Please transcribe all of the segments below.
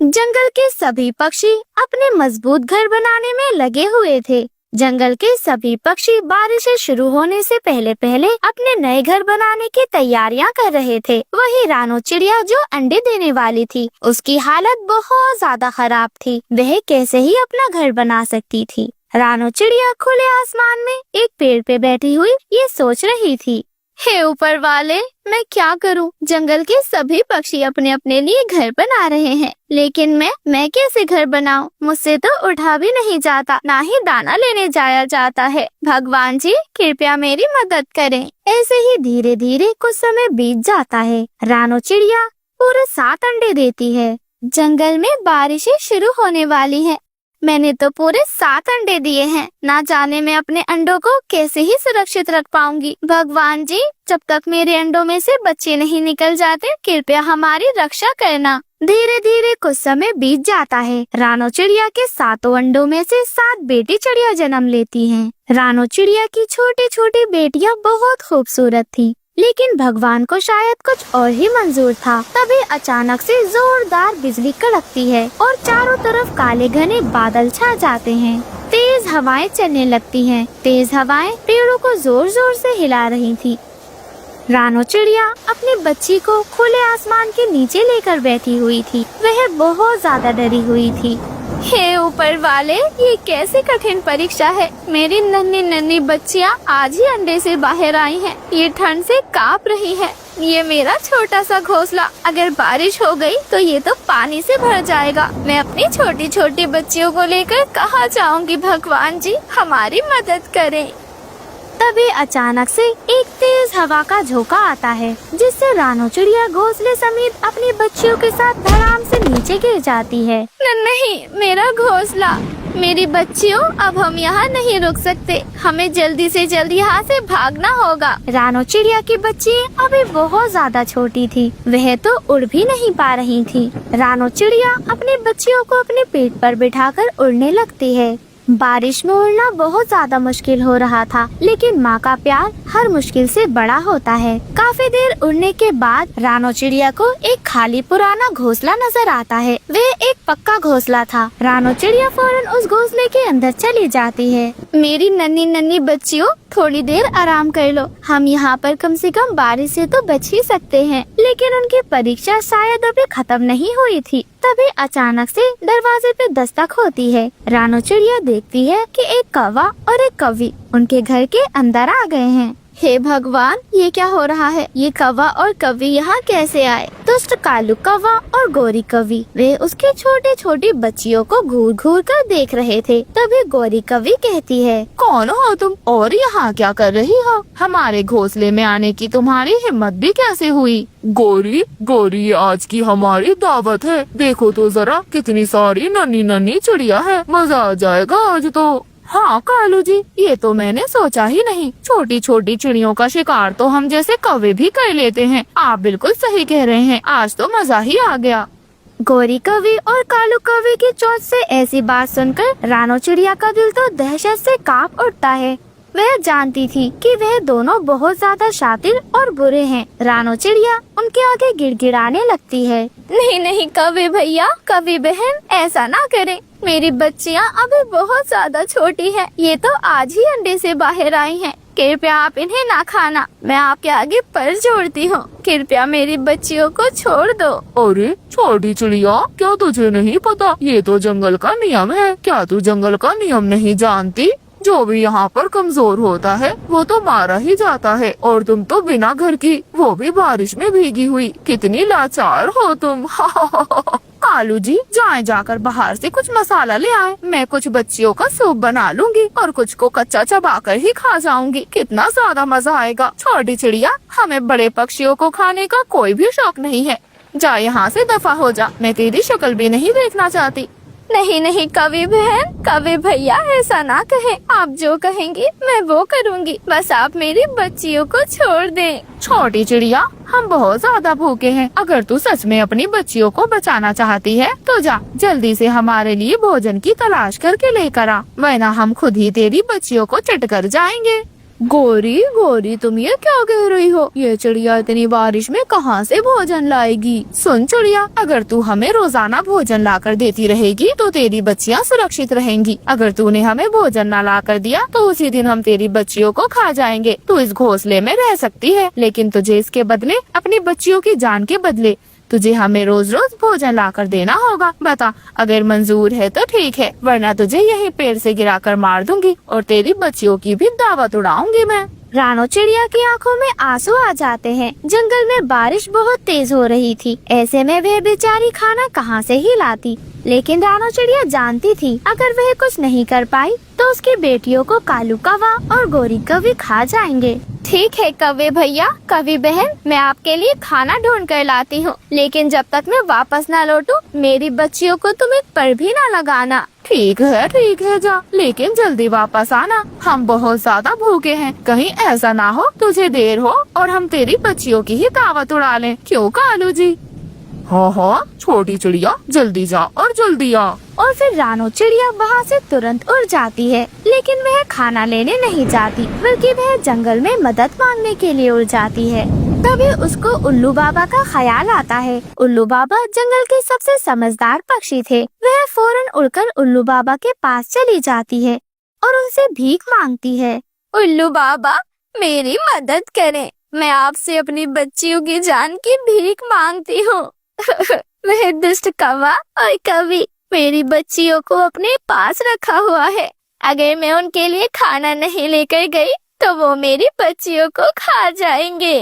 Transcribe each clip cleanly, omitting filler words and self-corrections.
जंगल के सभी पक्षी अपने मजबूत घर बनाने में लगे हुए थे। जंगल के सभी पक्षी बारिश शुरू होने से पहले पहले अपने नए घर बनाने की तैयारियां कर रहे थे। वही रानो चिड़िया जो अंडे देने वाली थी, उसकी हालत बहुत ज्यादा खराब थी। वह कैसे ही अपना घर बना सकती थी। रानो चिड़िया खुले आसमान में एक पेड़ पे बैठी हुई ये सोच रही थी, हे ऊपर वाले, मैं क्या करूं? जंगल के सभी पक्षी अपने अपने लिए घर बना रहे हैं, लेकिन मैं कैसे घर बनाऊं? मुझसे तो उठा भी नहीं जाता, ना ही दाना लेने जाया जाता है। भगवान जी कृपया मेरी मदद करें। ऐसे ही धीरे धीरे कुछ समय बीत जाता है। रानो चिड़िया पूरे 7 अंडे देती है। जंगल में बारिशें शुरू होने वाली है। मैंने तो पूरे 7 अंडे दिए हैं। ना जाने मैं अपने अंडों को कैसे ही सुरक्षित रख पाऊंगी। भगवान जी, जब तक मेरे अंडों में से बच्चे नहीं निकल जाते, कृपया हमारी रक्षा करना। धीरे धीरे कुछ समय बीत जाता है। रानो चिड़िया के 7 अंडों में से 7 बेटी चिड़िया जन्म लेती हैं। रानो चिड़िया की छोटी छोटी बेटियां बहुत खूबसूरत थी, लेकिन भगवान को शायद कुछ और ही मंजूर था। तभी अचानक से जोरदार बिजली कड़कती है और चारों तरफ काले घने बादल छा जाते हैं। तेज हवाएं चलने लगती हैं। तेज हवाएं पेड़ों को जोर जोर से हिला रही थी। रानो चिड़िया अपनी बच्ची को खुले आसमान के नीचे लेकर बैठी हुई थी। वह बहुत ज्यादा डरी हुई थी। हे ऊपर वाले, ये कैसी कठिन परीक्षा है। मेरी नन्ही नन्ही बच्चियां आज ही अंडे से बाहर आई हैं। ये ठंड से कांप रही है। ये मेरा छोटा सा घोंसला, अगर बारिश हो गई तो ये तो पानी से भर जाएगा। मैं अपनी छोटी छोटी बच्चियों को लेकर कहाँ जाऊंगी? भगवान जी हमारी मदद करें। तभी अचानक से एक तेज हवा का झोंका आता है, जिससे रानो चिड़िया घोंसले समेत अपनी बच्चियों के साथ धड़ाम से नीचे गिर जाती है। नहीं, मेरा घोंसला, मेरी बच्चियों, अब हम यहाँ नहीं रुक सकते। हमें जल्दी से जल्दी यहाँ से भागना होगा। रानो चिड़िया की बच्ची अभी बहुत ज्यादा छोटी थी। वह तो उड़ भी नहीं पा रही थी। रानो चिड़िया अपनी बच्चियों को अपने पेट पर बिठाकर उड़ने लगती है। बारिश में उड़ना बहुत ज्यादा मुश्किल हो रहा था, लेकिन माँ का प्यार हर मुश्किल से बड़ा होता है। काफी देर उड़ने के बाद रानो चिड़िया को एक खाली पुराना घोंसला नजर आता है। वह एक पक्का घोंसला था। रानो चिड़िया फौरन उस घोंसले के अंदर चली जाती है। मेरी नन्ही नन्ही बच्चियों, थोड़ी देर आराम कर लो। हम यहाँ पर कम से कम बारिश से तो बच ही सकते हैं। लेकिन उनकी परीक्षा शायद अभी खत्म नहीं हुई थी। तभी अचानक से दरवाजे पे दस्तक होती है। रानो चिड़िया देखती है कि एक कौवा और एक कौवी उनके घर के अंदर आ गए हैं। हे भगवान, ये क्या हो रहा है? ये कौवा और कौवी यहाँ कैसे आए? दुष्ट कालू कौवा और गोरी कौवी वे उसके छोटे छोटी बच्चियों को घूर घूर कर देख रहे थे। तभी गोरी कौवी कहती है, कौन हो तुम और यहाँ क्या कर रही हो? हमारे घोंसले में आने की तुम्हारी हिम्मत भी कैसे हुई? गोरी, आज की हमारी दावत है। देखो तो जरा कितनी सारी नन्ही नन्ही चिड़िया है। मजा आ जाएगा आज तो। हाँ कालू जी, ये तो मैंने सोचा ही नहीं। छोटी छोटी चिड़ियों का शिकार तो हम जैसे कौवे भी कर लेते हैं। आप बिल्कुल सही कह रहे हैं। आज तो मजा ही आ गया। गोरी कौवी और कालू कौवी की चोंच से ऐसी बात सुनकर रानो चिड़िया का दिल तो दहशत से कांप उठता है। वह जानती थी कि वह दोनों बहुत ज्यादा शातिर और बुरे हैं। रानो चिड़िया उनके आगे गिड़गिड़ाने लगती है, नहीं कौवे भैया, कौवी बहन, ऐसा ना करें। मेरी बच्चियाँ अभी बहुत ज्यादा छोटी हैं। ये तो आज ही अंडे से बाहर आई हैं। कृपया आप इन्हें ना खाना। मैं आपके आगे पर जोड़ती हूँ। कृपया मेरी बच्चियों को छोड़ दो। अरे छोटी चिड़िया, क्या तुझे नहीं पता? ये तो जंगल का नियम है। क्या तू जंगल का नियम नहीं जानती? जो भी यहाँ पर कमजोर होता है वो तो मारा ही जाता है। और तुम तो बिना घर की, वो भी बारिश में भीगी हुई, कितनी लाचार हो तुम। कालू जी, जाकर बाहर से कुछ मसाला ले आए। मैं कुछ बच्चियों का सूप बना लूंगी और कुछ को कच्चा चबाकर ही खा जाऊंगी। कितना ज्यादा मजा आएगा। छोटी चिड़िया, हमें बड़े पक्षियों को खाने का कोई भी शौक नहीं है। जा यहाँ से दफा हो जा। मैं तेरी शक्ल भी नहीं देखना चाहती। नहीं कौवी बहन, कौवी भैया, ऐसा ना कहें। आप जो कहेंगी मैं वो करूँगी। बस आप मेरी बच्चियों को छोड़ दें। छोटी चिड़िया, हम बहुत ज्यादा भूखे हैं। अगर तू सच में अपनी बच्चियों को बचाना चाहती है तो जा जल्दी से हमारे लिए भोजन की तलाश करके लेकर आ, वरना हम खुद ही तेरी बच्चियों को चट कर जाएंगे। गोरी गोरी, तुम ये क्या कह रही हो? ये चिड़िया इतनी बारिश में कहाँ से भोजन लाएगी? सुन चिड़िया, अगर तू हमें रोजाना भोजन लाकर देती रहेगी तो तेरी बच्चियाँ सुरक्षित रहेंगी। अगर तूने हमें भोजन न लाकर दिया तो उसी दिन हम तेरी बच्चियों को खा जाएंगे। तू इस घोंसले में रह सकती है, लेकिन तुझे इसके बदले, अपनी बच्चियों की जान के बदले, तुझे हमें रोज रोज भोजन लाकर देना होगा। बता, अगर मंजूर है तो ठीक है, वरना तुझे यही पेड़ से गिराकर मार दूंगी और तेरी बच्चियों की भी दावत उड़ाऊंगी मैं। रानो चिड़िया की आंखों में आंसू आ जाते हैं। जंगल में बारिश बहुत तेज हो रही थी। ऐसे में वह बेचारी खाना कहाँ से ही लाती। लेकिन रानो चिड़िया जानती थी अगर वह कुछ नहीं कर पाई तो उसकी बेटियों को कालू कौवा और गोरी कौवी खा जाएंगे। ठीक है कौवे भैया, कौवी बहन, मैं आपके लिए खाना ढूंढ कर लाती हूँ, लेकिन जब तक मैं वापस न लौटूं मेरी बच्चियों को तुम एक पर भी न लगाना। ठीक है जा, लेकिन जल्दी वापस आना, हम बहुत ज्यादा भूखे हैं। कहीं ऐसा ना हो तुझे देर हो और हम तेरी बच्चियों की ही दावत उड़ा लें। क्यों कालू जी? हाँ, छोटी चिड़िया जल्दी जा और जल्दी आ। और फिर रानो चिड़िया वहाँ से तुरंत उड़ जाती है, लेकिन वह खाना लेने नहीं जाती, बल्कि वह जंगल में मदद मांगने के लिए उड़ जाती है। तभी उसको उल्लू बाबा का ख्याल आता है। उल्लू बाबा जंगल के सबसे समझदार पक्षी थे। वह फौरन उड़कर उल्लू बाबा के पास चली जाती है और उनसे भीख मांगती है। उल्लू बाबा, मेरी मदद करें, मैं आपसे अपनी बच्चियों की जान की भीख मांगती हूँ। वह दुष्ट कौवा और कौवी मेरी बच्चियों को अपने पास रखा हुआ है। अगर मैं उनके लिए खाना नहीं लेकर गई तो वो मेरी बच्चियों को खा जाएंगे।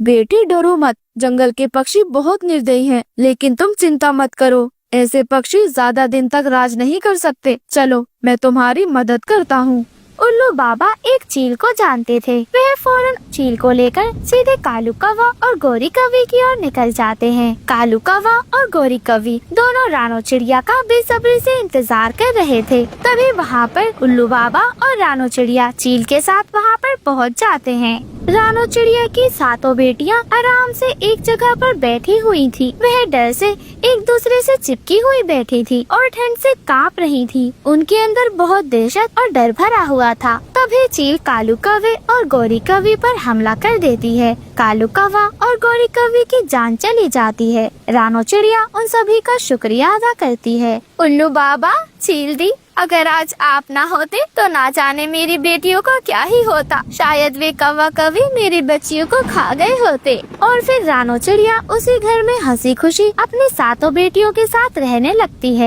बेटी डरो मत, जंगल के पक्षी बहुत निर्दयी हैं, लेकिन तुम चिंता मत करो, ऐसे पक्षी ज्यादा दिन तक राज नहीं कर सकते। चलो मैं तुम्हारी मदद करता हूँ। उल्लू बाबा एक चील को जानते थे। वह फौरन चील को लेकर सीधे कालू कौवा और गोरी कौवी की ओर निकल जाते हैं। कालू कौवा और गोरी कौवी दोनों रानो चिड़िया का बेसब्री से इंतजार कर रहे थे। तभी वहाँ पर उल्लू बाबा और रानो चिड़िया चील के साथ वहाँ पर पहुँच जाते हैं। रानो चिड़िया की सातों बेटियाँ आराम से एक जगह पर बैठी हुई थी। वह डर से एक दूसरे से चिपकी हुई बैठी थी और ठंड से कांप रही थी। उनके अंदर बहुत दहशत और डर भरा हुआ था। तभी चील कालू कौवे और गोरी कौवी पर हमला कर देती है। कालू कौवा और गोरी कौवी की जान चली जाती है। रानो चिड़िया उन सभी का शुक्रिया अदा करती है। उल्लू बाबा, चील दी, अगर आज आप ना होते तो ना जाने मेरी बेटियों को क्या ही होता। शायद वे कौवा कौवी मेरी बच्चियों को खा गए होते। और फिर रानो चिड़िया उसी घर में हंसी खुशी अपनी सातों बेटियों के साथ रहने लगती है।